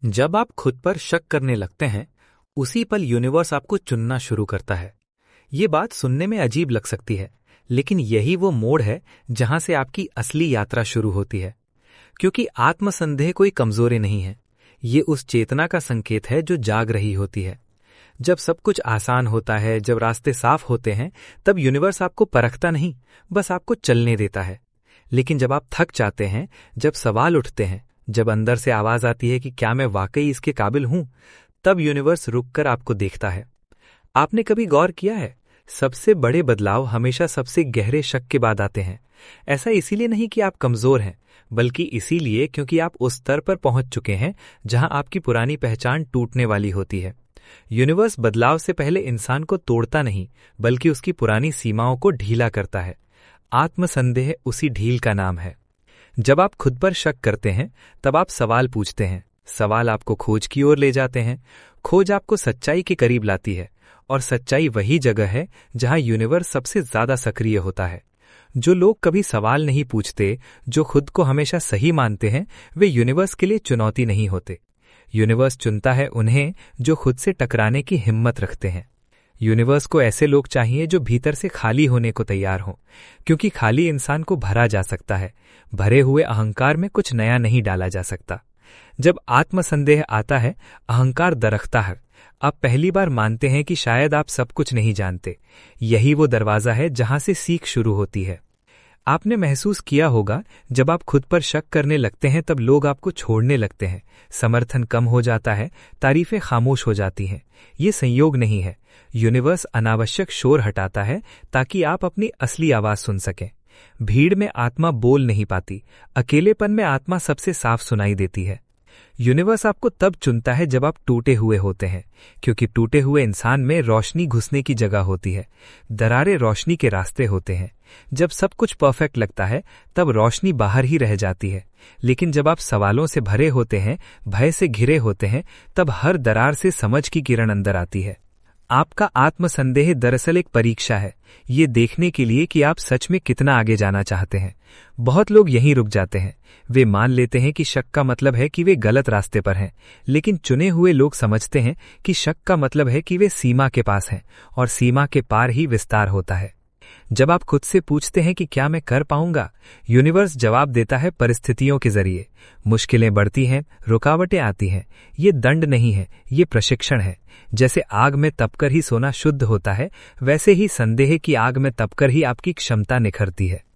जब आप खुद पर शक करने लगते हैं, उसी पल यूनिवर्स आपको चुनना शुरू करता है। ये बात सुनने में अजीब लग सकती है, लेकिन यही वो मोड़ है जहां से आपकी असली यात्रा शुरू होती है। क्योंकि आत्मसंदेह कोई कमजोरी नहीं है, ये उस चेतना का संकेत है जो जाग रही होती है। जब सब कुछ आसान होता है, जब रास्ते साफ होते हैं, तब यूनिवर्स आपको परखता नहीं, बस आपको चलने देता है। लेकिन जब आप थक जाते हैं, जब सवाल उठते हैं, जब अंदर से आवाज आती है कि क्या मैं वाकई इसके काबिल हूं, तब यूनिवर्स रुककर आपको देखता है। आपने कभी गौर किया है, सबसे बड़े बदलाव हमेशा सबसे गहरे शक के बाद आते हैं। ऐसा इसीलिए नहीं कि आप कमजोर हैं, बल्कि इसीलिए क्योंकि आप उस स्तर पर पहुंच चुके हैं जहां आपकी पुरानी पहचान टूटने वाली होती है। यूनिवर्स बदलाव से पहले इंसान को तोड़ता नहीं, बल्कि उसकी पुरानी सीमाओं को ढीला करता है। आत्मसंदेह उसी ढील का नाम है। जब आप खुद पर शक करते हैं, तब आप सवाल पूछते हैं। सवाल आपको खोज की ओर ले जाते हैं। खोज आपको सच्चाई के करीब लाती है, और सच्चाई वही जगह है जहां यूनिवर्स सबसे ज्यादा सक्रिय होता है। जो लोग कभी सवाल नहीं पूछते, जो खुद को हमेशा सही मानते हैं, वे यूनिवर्स के लिए चुनौती नहीं होते। यूनिवर्स चुनता है उन्हें जो खुद से टकराने की हिम्मत रखते हैं। यूनिवर्स को ऐसे लोग चाहिए जो भीतर से खाली होने को तैयार हों, क्योंकि खाली इंसान को भरा जा सकता है, भरे हुए अहंकार में कुछ नया नहीं डाला जा सकता। जब आत्मसंदेह आता है, अहंकार दरखता है। आप पहली बार मानते हैं कि शायद आप सब कुछ नहीं जानते। यही वो दरवाजा है जहां से सीख शुरू होती है। आपने महसूस किया होगा, जब आप खुद पर शक करने लगते हैं तब लोग आपको छोड़ने लगते हैं, समर्थन कम हो जाता है, तारीफें खामोश हो जाती हैं। ये संयोग नहीं है, यूनिवर्स अनावश्यक शोर हटाता है ताकि आप अपनी असली आवाज सुन सकें। भीड़ में आत्मा बोल नहीं पाती, अकेलेपन में आत्मा सबसे साफ सुनाई देती है। यूनिवर्स आपको तब चुनता है जब आप टूटे हुए होते हैं, क्योंकि टूटे हुए इंसान में रोशनी घुसने की जगह होती है। दरारें रोशनी के रास्ते होते हैं। जब सब कुछ परफेक्ट लगता है, तब रोशनी बाहर ही रह जाती है। लेकिन जब आप सवालों से भरे होते हैं, भय से घिरे होते हैं, तब हर दरार से समझ की किरण अंदर आती है। आपका आत्मसंदेह दरअसल एक परीक्षा है, ये देखने के लिए कि आप सच में कितना आगे जाना चाहते हैं। बहुत लोग यहीं रुक जाते हैं। वे मान लेते हैं कि शक का मतलब है कि वे गलत रास्ते पर हैं, लेकिन चुने हुए लोग समझते हैं कि शक का मतलब है कि वे सीमा के पास हैं, और सीमा के पार ही विस्तार होता है। जब आप खुद से पूछते हैं कि क्या मैं कर पाऊंगा, यूनिवर्स जवाब देता है परिस्थितियों के जरिए। मुश्किलें बढ़ती हैं, रुकावटें आती हैं। ये दंड नहीं है, ये प्रशिक्षण है। जैसे आग में तपकर ही सोना शुद्ध होता है, वैसे ही संदेह की आग में तपकर ही आपकी क्षमता निखरती है।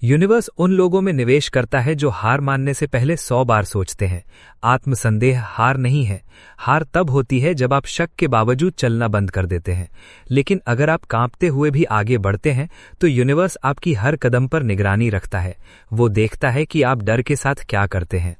यूनिवर्स उन लोगों में निवेश करता है जो हार मानने से पहले 100 बार सोचते हैं। आत्मसंदेह हार नहीं है। हार तब होती है जब आप शक के बावजूद चलना बंद कर देते हैं। लेकिन अगर आप कांपते हुए भी आगे बढ़ते हैं, तो यूनिवर्स आपकी हर कदम पर निगरानी रखता है। वो देखता है कि आप डर के साथ क्या करते हैं।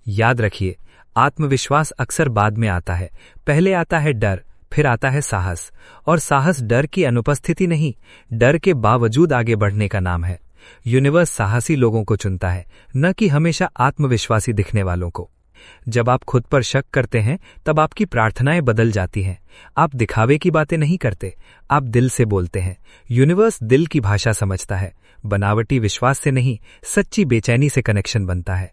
याद रखिए, आत्मविश्वास अक्सर बाद में आता है। पहले आता है डर, फिर आता है साहस। और साहस डर की अनुपस्थिति नहीं, डर के बावजूद आगे बढ़ने का नाम है। यूनिवर्स साहसी लोगों को चुनता है, न कि हमेशा आत्मविश्वासी दिखने वालों को। जब आप खुद पर शक करते हैं, तब आपकी प्रार्थनाएं बदल जाती हैं। आप दिखावे की बातें नहीं करते, आप दिल से बोलते हैं। यूनिवर्स दिल की भाषा समझता है। बनावटी विश्वास से नहीं, सच्ची बेचैनी से कनेक्शन बनता है।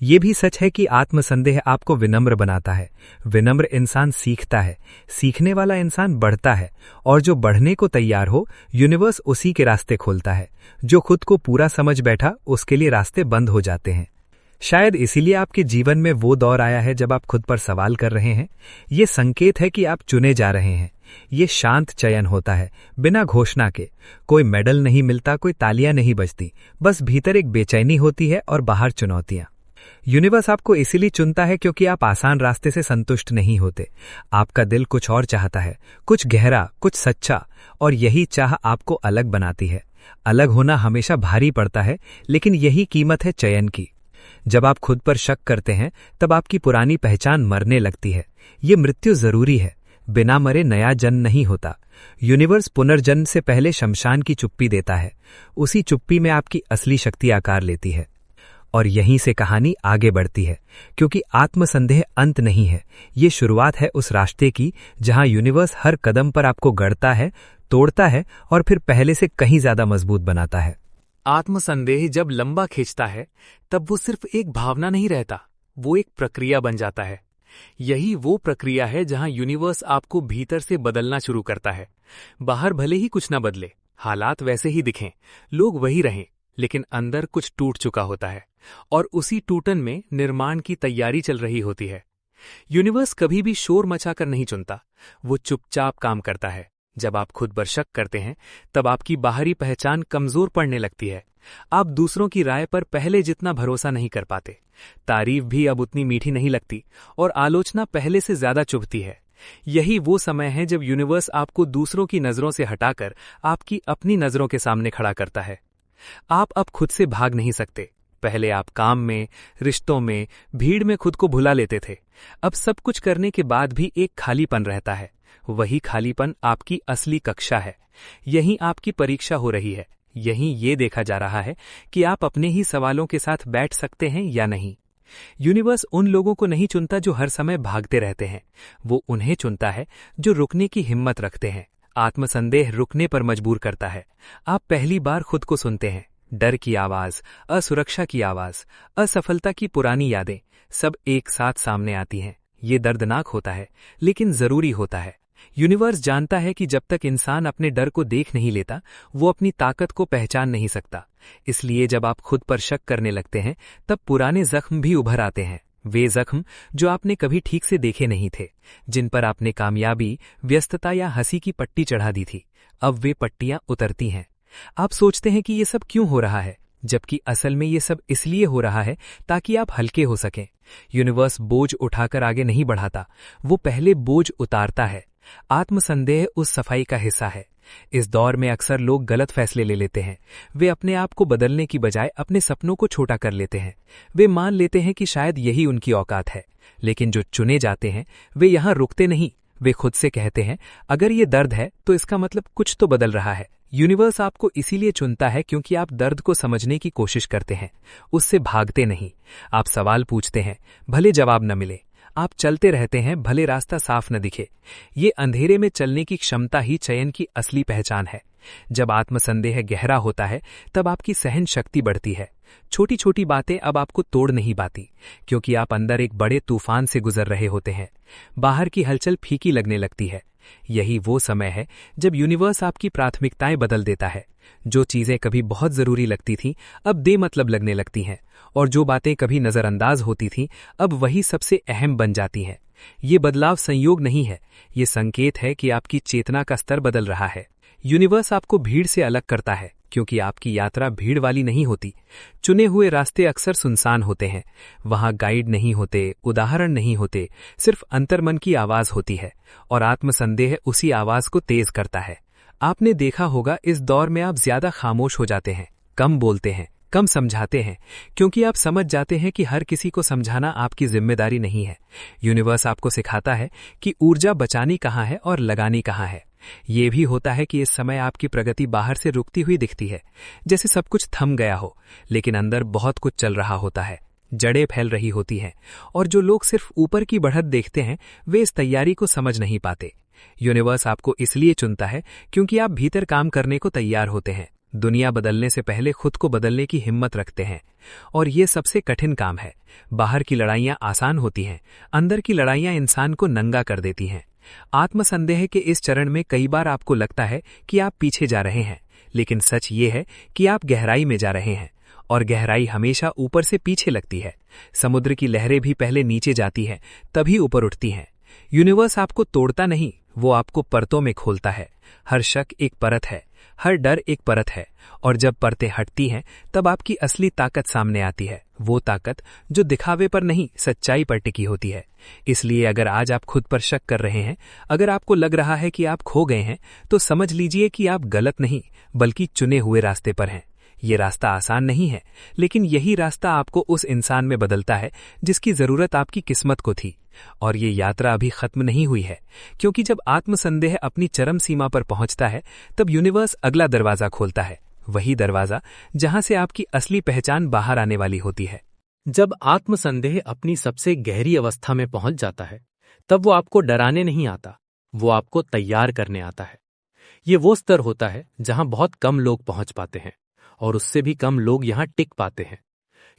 ये भी सच है कि आत्मसंदेह आपको विनम्र बनाता है। विनम्र इंसान सीखता है, सीखने वाला इंसान बढ़ता है, और जो बढ़ने को तैयार हो, यूनिवर्स उसी के रास्ते खोलता है। जो खुद को पूरा समझ बैठा, उसके लिए रास्ते बंद हो जाते हैं। शायद इसीलिए आपके जीवन में वो दौर आया है जब आप खुद पर सवाल कर रहे हैं। ये संकेत है कि आप चुने जा रहे हैं। ये शांत चयन होता है, बिना घोषणा के। कोई मेडल नहीं मिलता, कोई तालियां नहीं बजती, बस भीतर एक बेचैनी होती है और बाहर चुनौतियां। यूनिवर्स आपको इसीलिए चुनता है क्योंकि आप आसान रास्ते से संतुष्ट नहीं होते। आपका दिल कुछ और चाहता है, कुछ गहरा, कुछ सच्चा, और यही चाह आपको अलग बनाती है। अलग होना हमेशा भारी पड़ता है, लेकिन यही कीमत है चयन की। जब आप खुद पर शक करते हैं, तब आपकी पुरानी पहचान मरने लगती है। ये मृत्यु जरूरी है। बिना मरे नया जन्म नहीं होता। यूनिवर्स पुनर्जन्म से पहले शमशान की चुप्पी देता है। उसी चुप्पी में आपकी असली शक्ति आकार लेती है। और यहीं से कहानी आगे बढ़ती है, क्योंकि आत्मसंदेह अंत नहीं है, ये शुरुआत है उस रास्ते की जहां यूनिवर्स हर कदम पर आपको गढ़ता है, तोड़ता है, और फिर पहले से कहीं ज्यादा मजबूत बनाता है। आत्मसंदेह जब लंबा खींचता है, तब वो सिर्फ एक भावना नहीं रहता, वो एक प्रक्रिया बन जाता है। यही वो प्रक्रिया है जहां यूनिवर्स आपको भीतर से बदलना शुरू करता है। बाहर भले ही कुछ ना बदले, हालात वैसे ही दिखें, लोग वही रहें, लेकिन अंदर कुछ टूट चुका होता है और उसी टूटन में निर्माण की तैयारी चल रही होती है। यूनिवर्स कभी भी शोर मचाकर नहीं चुनता, वो चुपचाप काम करता है। जब आप खुद पर शक करते हैं, तब आपकी बाहरी पहचान कमजोर पड़ने लगती है। आप दूसरों की राय पर पहले जितना भरोसा नहीं कर पाते, तारीफ भी अब उतनी मीठी नहीं लगती और आलोचना पहले से ज्यादा चुभती है। यही वो समय है जब यूनिवर्स आपको दूसरों की नजरों से हटाकर आपकी अपनी नजरों के सामने खड़ा करता है। आप अब खुद से भाग नहीं सकते। पहले आप काम में, रिश्तों में, भीड़ में खुद को भुला लेते थे। अब सब कुछ करने के बाद भी एक खालीपन रहता है। वही खालीपन आपकी असली कक्षा है। यहीं आपकी परीक्षा हो रही है। यहीं ये देखा जा रहा है कि आप अपने ही सवालों के साथ बैठ सकते हैं या नहीं। यूनिवर्स उन लोगों को नहीं चुनता जो हर समय भागते रहते हैं। वो उन्हें चुनता है जो रुकने की हिम्मत रखते हैं। आत्मसंदेह रुकने पर मजबूर करता है। आप पहली बार खुद को सुनते हैं। डर की आवाज, असुरक्षा की आवाज, असफलता की पुरानी यादें सब एक साथ सामने आती हैं। ये दर्दनाक होता है, लेकिन जरूरी होता है। यूनिवर्स जानता है कि जब तक इंसान अपने डर को देख नहीं लेता, वो अपनी ताकत को पहचान नहीं सकता। इसलिए जब आप खुद पर शक करने लगते हैं, तब पुराने जख्म भी उभर आते हैं। वे जख्म जो आपने कभी ठीक से देखे नहीं थे, जिन पर आपने कामयाबी, व्यस्तता या हंसी की पट्टी चढ़ा दी थी, अब वे पट्टियां उतरती हैं। आप सोचते हैं कि ये सब क्यों हो रहा है, जबकि असल में ये सब इसलिए हो रहा है ताकि आप हल्के हो सकें। यूनिवर्स बोझ उठाकर आगे नहीं बढ़ाता, वो पहले बोझ उतारता है। आत्मसंदेह उस सफाई का हिस्सा है। इस दौर में अक्सर लोग गलत फैसले ले लेते हैं। वे अपने आप को बदलने की बजाय अपने सपनों को छोटा कर लेते हैं। वे मान लेते हैं कि शायद यही उनकी औकात है। लेकिन जो चुने जाते हैं, वे यहां रुकते नहीं। वे खुद से कहते हैं, अगर ये दर्द है तो इसका मतलब कुछ तो बदल रहा है। यूनिवर्स आपको इसीलिए चुनता है क्योंकि आप दर्द को समझने की कोशिश करते हैं, उससे भागते नहीं। आप सवाल पूछते हैं, भले जवाब न मिले। आप चलते रहते हैं, भले रास्ता साफ न दिखे। ये अंधेरे में चलने की क्षमता ही चयन की असली पहचान है। जब आत्मसंदेह गहरा होता है, तब आपकी सहन शक्ति बढ़ती है। छोटी छोटी बातें अब आपको तोड़ नहीं पाती, क्योंकि आप अंदर एक बड़े तूफान से गुजर रहे होते हैं। बाहर की हलचल फीकी लगने लगती है। यही वो समय है जब यूनिवर्स आपकी प्राथमिकताएं बदल देता है। जो चीजें कभी बहुत जरूरी लगती थीं, अब बेमतलब लगने लगती हैं, और जो बातें कभी नजरअंदाज होती थीं, अब वही सबसे अहम बन जाती हैं। ये बदलाव संयोग नहीं है, ये संकेत है कि आपकी चेतना का स्तर बदल रहा है। यूनिवर्स आपको भीड़ से अलग करता है, क्योंकि आपकी यात्रा भीड़ वाली नहीं होती। चुने हुए रास्ते अक्सर सुनसान होते हैं। वहां गाइड नहीं होते, उदाहरण नहीं होते, सिर्फ अंतर्मन की आवाज होती है, और आत्मसंदेह उसी आवाज को तेज करता है। आपने देखा होगा, इस दौर में आप ज्यादा खामोश हो जाते हैं, कम बोलते हैं, कम समझाते हैं, क्योंकि आप समझ जाते हैं कि हर किसी को समझाना आपकी जिम्मेदारी नहीं है। यूनिवर्स आपको सिखाता है कि ऊर्जा बचानी कहाँ है और लगानी कहाँ है। ये भी होता है कि इस समय आपकी प्रगति बाहर से रुकती हुई दिखती है, जैसे सब कुछ थम गया हो, लेकिन अंदर बहुत कुछ चल रहा होता है। जड़ें फैल रही होती हैं, और जो लोग सिर्फ ऊपर की बढ़त देखते हैं, वे इस तैयारी को समझ नहीं पाते। यूनिवर्स आपको इसलिए चुनता है क्योंकि आप भीतर काम करने को तैयार होते हैं, दुनिया बदलने से पहले खुद को बदलने की हिम्मत रखते हैं। और ये सबसे कठिन काम है। बाहर की लड़ाइयां आसान होती हैं, अंदर की लड़ाइयां इंसान को नंगा कर देती हैं। आत्मसंदेह के इस चरण में कई बार आपको लगता है कि आप पीछे जा रहे हैं, लेकिन सच ये है कि आप गहराई में जा रहे हैं, और गहराई हमेशा ऊपर से पीछे लगती है। समुद्र की लहरें भी पहले नीचे जाती हैं, तभी ऊपर उठती हैं। यूनिवर्स आपको तोड़ता नहीं, वो आपको परतों में खोलता है। हर शक एक परत है, हर डर एक परत है, और जब परतें हटती हैं, तब आपकी असली ताकत सामने आती है। वो ताकत जो दिखावे पर नहीं, सच्चाई पर टिकी होती है। इसलिए अगर आज आप खुद पर शक कर रहे हैं, अगर आपको लग रहा है कि आप खो गए हैं, तो समझ लीजिए कि आप गलत नहीं, बल्कि चुने हुए रास्ते पर हैं। ये रास्ता आसान नहीं है, लेकिन यही रास्ता आपको उस इंसान में बदलता है जिसकी जरूरत आपकी किस्मत को थी। और ये यात्रा अभी खत्म नहीं हुई है, क्योंकि जब आत्मसंदेह अपनी चरम सीमा पर पहुंचता है, तब यूनिवर्स अगला दरवाजा खोलता है, वही दरवाजा जहां से आपकी असली पहचान बाहर आने वाली होती है। जब आत्मसंदेह अपनी सबसे गहरी अवस्था में पहुंच जाता है, तब वो आपको डराने नहीं आता, वो आपको तैयार करने आता है। ये वो स्तर होता है जहां बहुत कम लोग पहुंच पाते हैं, और उससे भी कम लोग यहां टिक पाते हैं,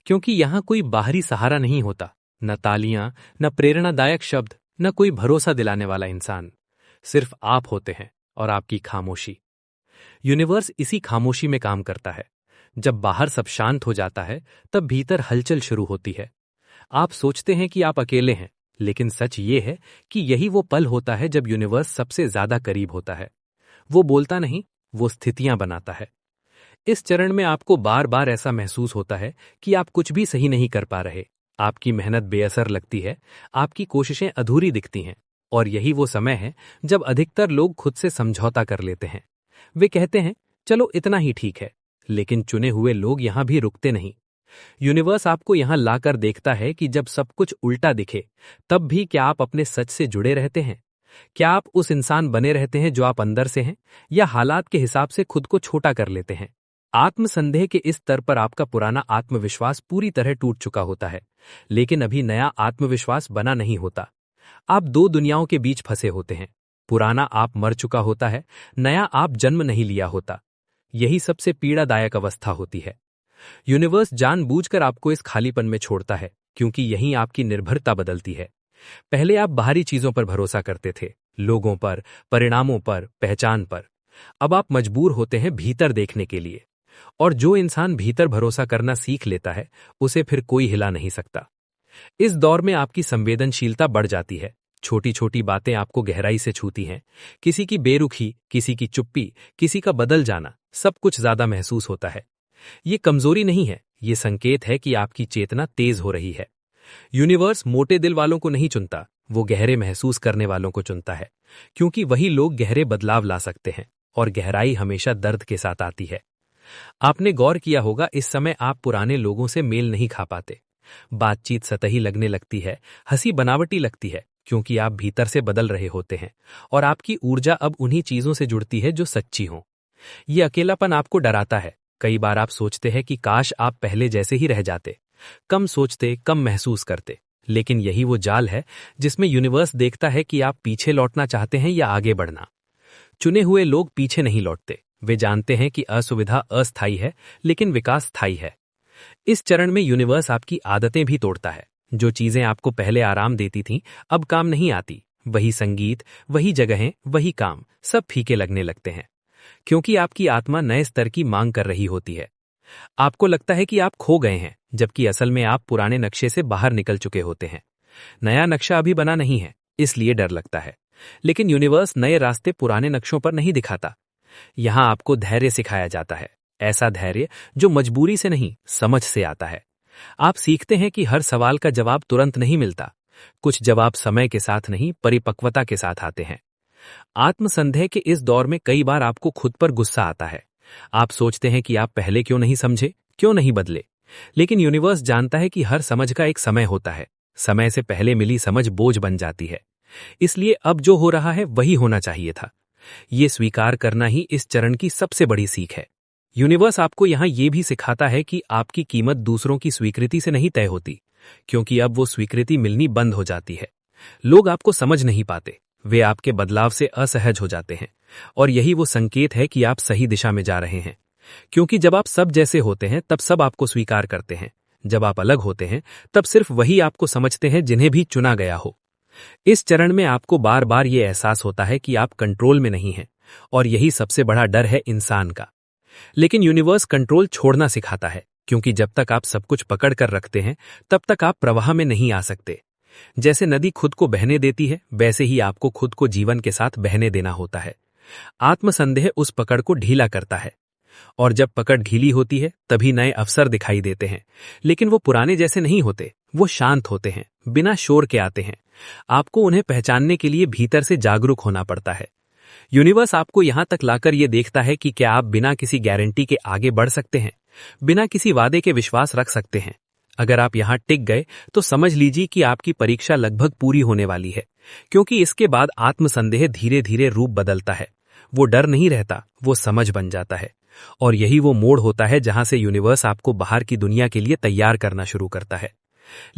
क्योंकि यहां कोई बाहरी सहारा नहीं होता, न तालियां, न प्रेरणादायक शब्द, न कोई भरोसा दिलाने वाला इंसान। सिर्फ आप होते हैं और आपकी खामोशी। यूनिवर्स इसी खामोशी में काम करता है। जब बाहर सब शांत हो जाता है, तब भीतर हलचल शुरू होती है। आप सोचते हैं कि आप अकेले हैं, लेकिन सच ये है कि यही वो पल होता है जब यूनिवर्स सबसे ज्यादा करीब होता है। वो बोलता नहीं, वो स्थितियां बनाता है। इस चरण में आपको बार बार ऐसा महसूस होता है कि आप कुछ भी सही नहीं कर पा रहे। आपकी मेहनत बेअसर लगती है, आपकी कोशिशें अधूरी दिखती हैं। और यही वो समय है जब अधिकतर लोग खुद से समझौता कर लेते हैं। वे कहते हैं, चलो इतना ही ठीक है। लेकिन चुने हुए लोग यहां भी रुकते नहीं। यूनिवर्स आपको यहां लाकर देखता है कि जब सब कुछ उल्टा दिखे, तब भी क्या आप अपने सच से जुड़े रहते हैं? क्या आप उस इंसान बने रहते हैं जो आप अंदर से हैं, या हालात के हिसाब से खुद को छोटा कर लेते हैं? आत्मसंदेह के इस स्तर पर आपका पुराना आत्मविश्वास पूरी तरह टूट चुका होता है, लेकिन अभी नया आत्मविश्वास बना नहीं होता। आप दो दुनियाओं के बीच फंसे होते हैं। पुराना आप मर चुका होता है, नया आप जन्म नहीं लिया होता। यही सबसे पीड़ादायक अवस्था होती है। यूनिवर्स जानबूझकर आपको इस खालीपन में छोड़ता है, क्योंकि यहीं आपकी निर्भरता बदलती है। पहले आप बाहरी चीजों पर भरोसा करते थे, लोगों पर, परिणामों पर, पहचान पर। अब आप मजबूर होते हैं भीतर देखने के लिए। और जो इंसान भीतर भरोसा करना सीख लेता है, उसे फिर कोई हिला नहीं सकता। इस दौर में आपकी संवेदनशीलता बढ़ जाती है। छोटी छोटी बातें आपको गहराई से छूती हैं। किसी की बेरुखी, किसी की चुप्पी, किसी का बदल जाना, सब कुछ ज्यादा महसूस होता है। ये कमजोरी नहीं है, ये संकेत है कि आपकी चेतना तेज हो रही है। यूनिवर्स मोटे दिल वालों को नहीं चुनता, वो गहरे महसूस करने वालों को चुनता है, क्योंकि वही लोग गहरे बदलाव ला सकते हैं, और गहराई हमेशा दर्द के साथ आती है। आपने गौर किया होगा, इस समय आप पुराने लोगों से मेल नहीं खा पाते। बातचीत सतही लगने लगती है, हंसी बनावटी लगती है, क्योंकि आप भीतर से बदल रहे होते हैं, और आपकी ऊर्जा अब उन्हीं चीजों से जुड़ती है जो सच्ची हों। ये अकेलापन आपको डराता है। कई बार आप सोचते हैं कि काश आप पहले जैसे ही रह जाते, कम सोचते, कम महसूस करते। लेकिन यही वो जाल है जिसमें यूनिवर्स देखता है कि आप पीछे लौटना चाहते हैं या आगे बढ़ना। चुने हुए लोग पीछे नहीं लौटते। वे जानते हैं कि असुविधा अस्थायी है, लेकिन विकास स्थायी है। इस चरण में यूनिवर्स आपकी आदतें भी तोड़ता है। जो चीजें आपको पहले आराम देती थीं, अब काम नहीं आती। वही संगीत, वही जगहें, वही काम, सब फीके लगने लगते हैं, क्योंकि आपकी आत्मा नए स्तर की मांग कर रही होती है। आपको लगता है कि आप खो गए हैं, जबकि असल में आप पुराने नक्शे से बाहर निकल चुके होते हैं। नया नक्शा अभी बना नहीं है, इसलिए डर लगता है। लेकिन यूनिवर्स नए रास्ते पुराने नक्शों पर नहीं दिखाता। यहां आपको धैर्य सिखाया जाता है, ऐसा धैर्य जो मजबूरी से नहीं, समझ से आता है। आप सीखते हैं कि हर सवाल का जवाब तुरंत नहीं मिलता। कुछ जवाब समय के साथ नहीं, परिपक्वता के साथ आते हैं। आत्मसंदेह के इस दौर में कई बार आपको खुद पर गुस्सा आता है। आप सोचते हैं कि आप पहले क्यों नहीं समझे, क्यों नहीं बदले। लेकिन यूनिवर्स जानता है कि हर समझ का एक समय होता है। समय से पहले मिली समझ बोझ बन जाती है। इसलिए अब जो हो रहा है वही होना चाहिए था। ये स्वीकार करना ही इस चरण की सबसे बड़ी सीख है। यूनिवर्स आपको यहां ये भी सिखाता है कि आपकी कीमत दूसरों की स्वीकृति से नहीं तय होती, क्योंकि अब वो स्वीकृति मिलनी बंद हो जाती है। लोग आपको समझ नहीं पाते, वे आपके बदलाव से असहज हो जाते हैं, और यही वो संकेत है कि आप सही दिशा में जा रहे हैं। क्योंकि जब आप सब जैसे होते हैं, तब सब आपको स्वीकार करते हैं। जब आप अलग होते हैं, तब सिर्फ वही आपको समझते हैं जिन्हें भी चुना गया हो। इस चरण में आपको बार बार ये एहसास होता है कि आप कंट्रोल में नहीं हैं, और यही सबसे बड़ा डर है इंसान का। लेकिन यूनिवर्स कंट्रोल छोड़ना सिखाता है, क्योंकि जब तक आप सब कुछ पकड़ कर रखते हैं, तब तक आप प्रवाह में नहीं आ सकते। जैसे नदी खुद को बहने देती है, वैसे ही आपको खुद को जीवन के साथ बहने देना होता है। आत्मसंदेह उस पकड़ को ढीला करता है, और जब पकड़ ढीली होती है, तभी नए अवसर दिखाई देते हैं। लेकिन वो पुराने जैसे नहीं होते, वो शांत होते हैं, बिना शोर के आते हैं। आपको उन्हें पहचानने के लिए भीतर से जागरूक होना पड़ता है। यूनिवर्स आपको यहां तक लाकर यह देखता है कि क्या आप बिना किसी गारंटी के आगे बढ़ सकते हैं, बिना किसी वादे के विश्वास रख सकते हैं। अगर आप यहां टिक गए, तो समझ लीजिए कि आपकी परीक्षा लगभग पूरी होने वाली है, क्योंकि इसके बाद आत्मसंदेह धीरे धीरे रूप बदलता है। वो डर नहीं रहता, वो समझ बन जाता है। और यही वो मोड़ होता है जहां से यूनिवर्स आपको बाहर की दुनिया के लिए तैयार करना शुरू करता है।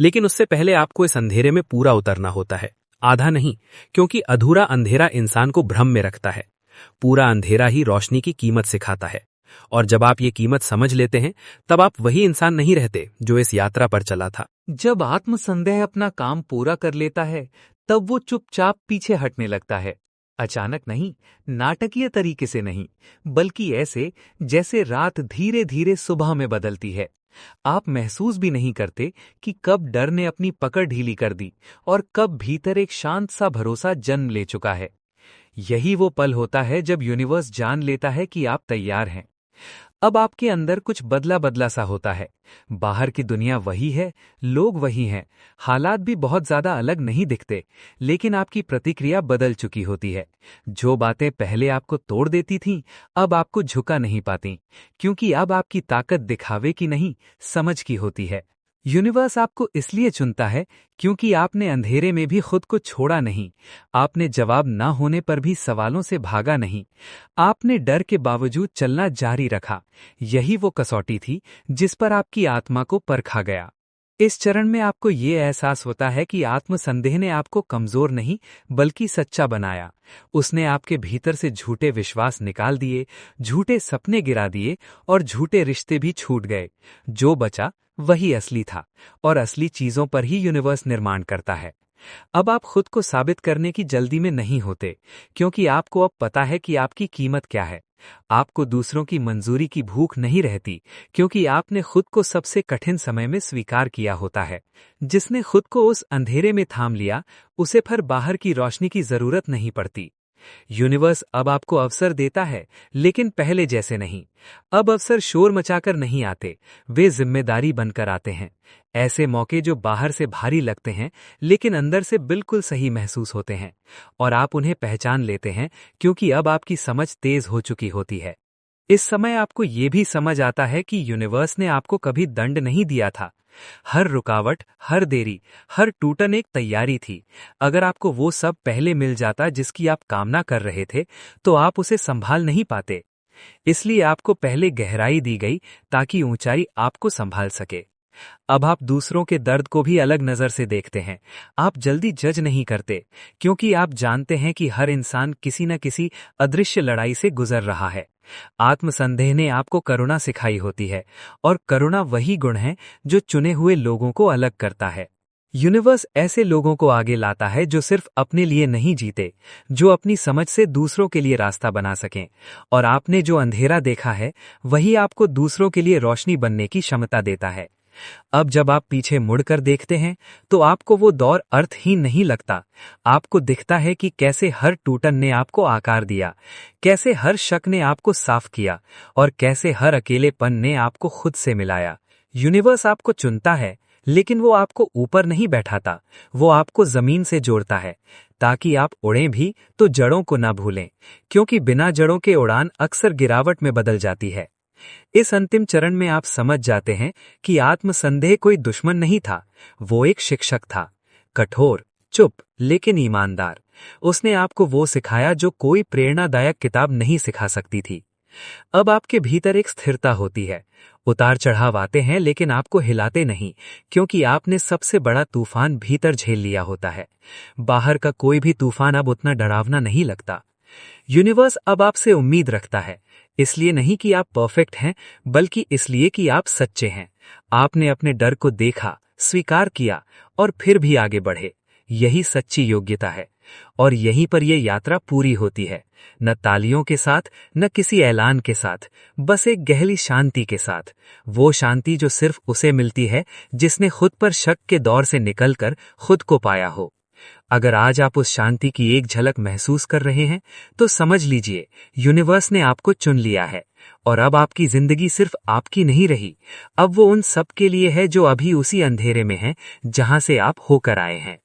लेकिन उससे पहले आपको इस अंधेरे में पूरा उतरना होता है, आधा नहीं, क्योंकि अधूरा अंधेरा इंसान को भ्रम में रखता है। पूरा अंधेरा ही रोशनी की कीमत सिखाता है। और जब आप ये कीमत समझ लेते हैं, तब आप वही इंसान नहीं रहते जो इस यात्रा पर चला था। जब आत्मसंदेह अपना काम पूरा कर लेता है, तब वो चुपचाप पीछे हटने लगता है। अचानक नहीं, नाटकीय तरीके से नहीं, बल्कि ऐसे जैसे रात धीरे धीरे सुबह में बदलती है। आप महसूस भी नहीं करते कि कब डर ने अपनी पकड़ ढीली कर दी और कब भीतर एक शांत सा भरोसा जन्म ले चुका है। यही वो पल होता है जब यूनिवर्स जान लेता है कि आप तैयार हैं। अब आपके अंदर कुछ बदला बदला सा होता है। बाहर की दुनिया वही है, लोग वही हैं, हालात भी बहुत ज्यादा अलग नहीं दिखते, लेकिन आपकी प्रतिक्रिया बदल चुकी होती है। जो बातें पहले आपको तोड़ देती थीं, अब आपको झुका नहीं पाती, क्योंकि अब आपकी ताकत दिखावे की नहीं, समझ की होती है। यूनिवर्स आपको इसलिए चुनता है क्योंकि आपने अंधेरे में भी खुद को छोड़ा नहीं, आपने जवाब ना होने पर भी सवालों से भागा नहीं, आपने डर के बावजूद चलना जारी रखा। यही वो कसौटी थी जिस पर आपकी आत्मा को परखा गया। इस चरण में आपको ये एहसास होता है कि आत्मसंदेह ने आपको कमजोर नहीं बल्कि सच्चा बनाया। उसने आपके भीतर से झूठे विश्वास निकाल दिए, झूठे सपने गिरा दिए और झूठे रिश्ते भी छूट गए। जो बचा वही असली था, और असली चीजों पर ही यूनिवर्स निर्माण करता है। अब आप खुद को साबित करने की जल्दी में नहीं होते, क्योंकि आपको अब पता है कि आपकी कीमत क्या है। आपको दूसरों की मंजूरी की भूख नहीं रहती, क्योंकि आपने खुद को सबसे कठिन समय में स्वीकार किया होता है। जिसने खुद को उस अंधेरे में थाम लिया, उसे फिर बाहर की रोशनी की जरूरत नहीं पड़ती। यूनिवर्स अब आपको अवसर देता है, लेकिन पहले जैसे नहीं। अब अवसर शोर मचाकर नहीं आते, वे जिम्मेदारी बनकर आते हैं। ऐसे मौके जो बाहर से भारी लगते हैं, लेकिन अंदर से बिल्कुल सही महसूस होते हैं, और आप उन्हें पहचान लेते हैं, क्योंकि अब आपकी समझ तेज हो चुकी होती है। इस समय आपको ये भी समझ आता है कि यूनिवर्स ने आपको कभी दंड नहीं दिया था। हर रुकावट, हर देरी, हर टूटन एक तैयारी थी। अगर आपको वो सब पहले मिल जाता जिसकी आप कामना कर रहे थे, तो आप उसे संभाल नहीं पाते। इसलिए आपको पहले गहराई दी गई ताकि ऊंचाई आपको संभाल सके। अब आप दूसरों के दर्द को भी अलग नजर से देखते हैं। आप जल्दी जज नहीं करते, क्योंकि आप जानते हैं कि हर इंसान किसी न किसी अदृश्य लड़ाई से गुजर रहा है। आत्मसंदेह ने आपको करुणा सिखाई होती है, और करुणा वही गुण है जो चुने हुए लोगों को अलग करता है। यूनिवर्स ऐसे लोगों को आगे लाता है जो सिर्फ अपने लिए नहीं जीते, जो अपनी समझ से दूसरों के लिए रास्ता बना सकें। और आपने जो अंधेरा देखा है, वही आपको दूसरों के लिए रोशनी बनने की क्षमता देता है। अब जब आप पीछे मुड़कर देखते हैं, तो आपको वो दौर अर्थहीन नहीं लगता। आपको दिखता है कि कैसे हर टूटन ने आपको आकार दिया, कैसे हर शक ने आपको साफ किया, और कैसे हर अकेलेपन ने आपको खुद से मिलाया। यूनिवर्स आपको चुनता है, लेकिन वो आपको ऊपर नहीं बैठाता, वो आपको जमीन से जोड़ता है, ताकि आप उड़ें भी तो जड़ों को ना भूलें, क्योंकि बिना जड़ों के उड़ान अक्सर गिरावट में बदल जाती है। इस अंतिम चरण में आप समझ जाते हैं कि आत्मसंदेह कोई दुश्मन नहीं था, वो एक शिक्षक था। कठोर, चुप, लेकिन ईमानदार। उसने आपको वो सिखाया जो कोई प्रेरणादायक किताब नहीं सिखा सकती थी। अब आपके भीतर एक स्थिरता होती है। उतार चढ़ाव आते हैं, लेकिन आपको हिलाते नहीं, क्योंकि आपने सबसे बड़ा तूफान भीतर झेल लिया होता है। बाहर का कोई भी तूफान अब उतना डरावना नहीं लगता। यूनिवर्स अब आपसे उम्मीद रखता है, इसलिए नहीं कि आप परफेक्ट हैं, बल्कि इसलिए कि आप सच्चे हैं। आपने अपने डर को देखा, स्वीकार किया, और फिर भी आगे बढ़े। यही सच्ची योग्यता है, और यहीं पर यह यात्रा पूरी होती है। न तालियों के साथ, न किसी ऐलान के साथ, बस एक गहरी शांति के साथ। वो शांति जो सिर्फ उसे मिलती है जिसने खुद पर शक के दौर से निकलकर खुद को पाया हो। अगर आज आप उस शांति की एक झलक महसूस कर रहे हैं, तो समझ लीजिए यूनिवर्स ने आपको चुन लिया है, और अब आपकी जिंदगी सिर्फ आपकी नहीं रही। अब वो उन सब के लिए है जो अभी उसी अंधेरे में हैं जहां से आप होकर आए हैं।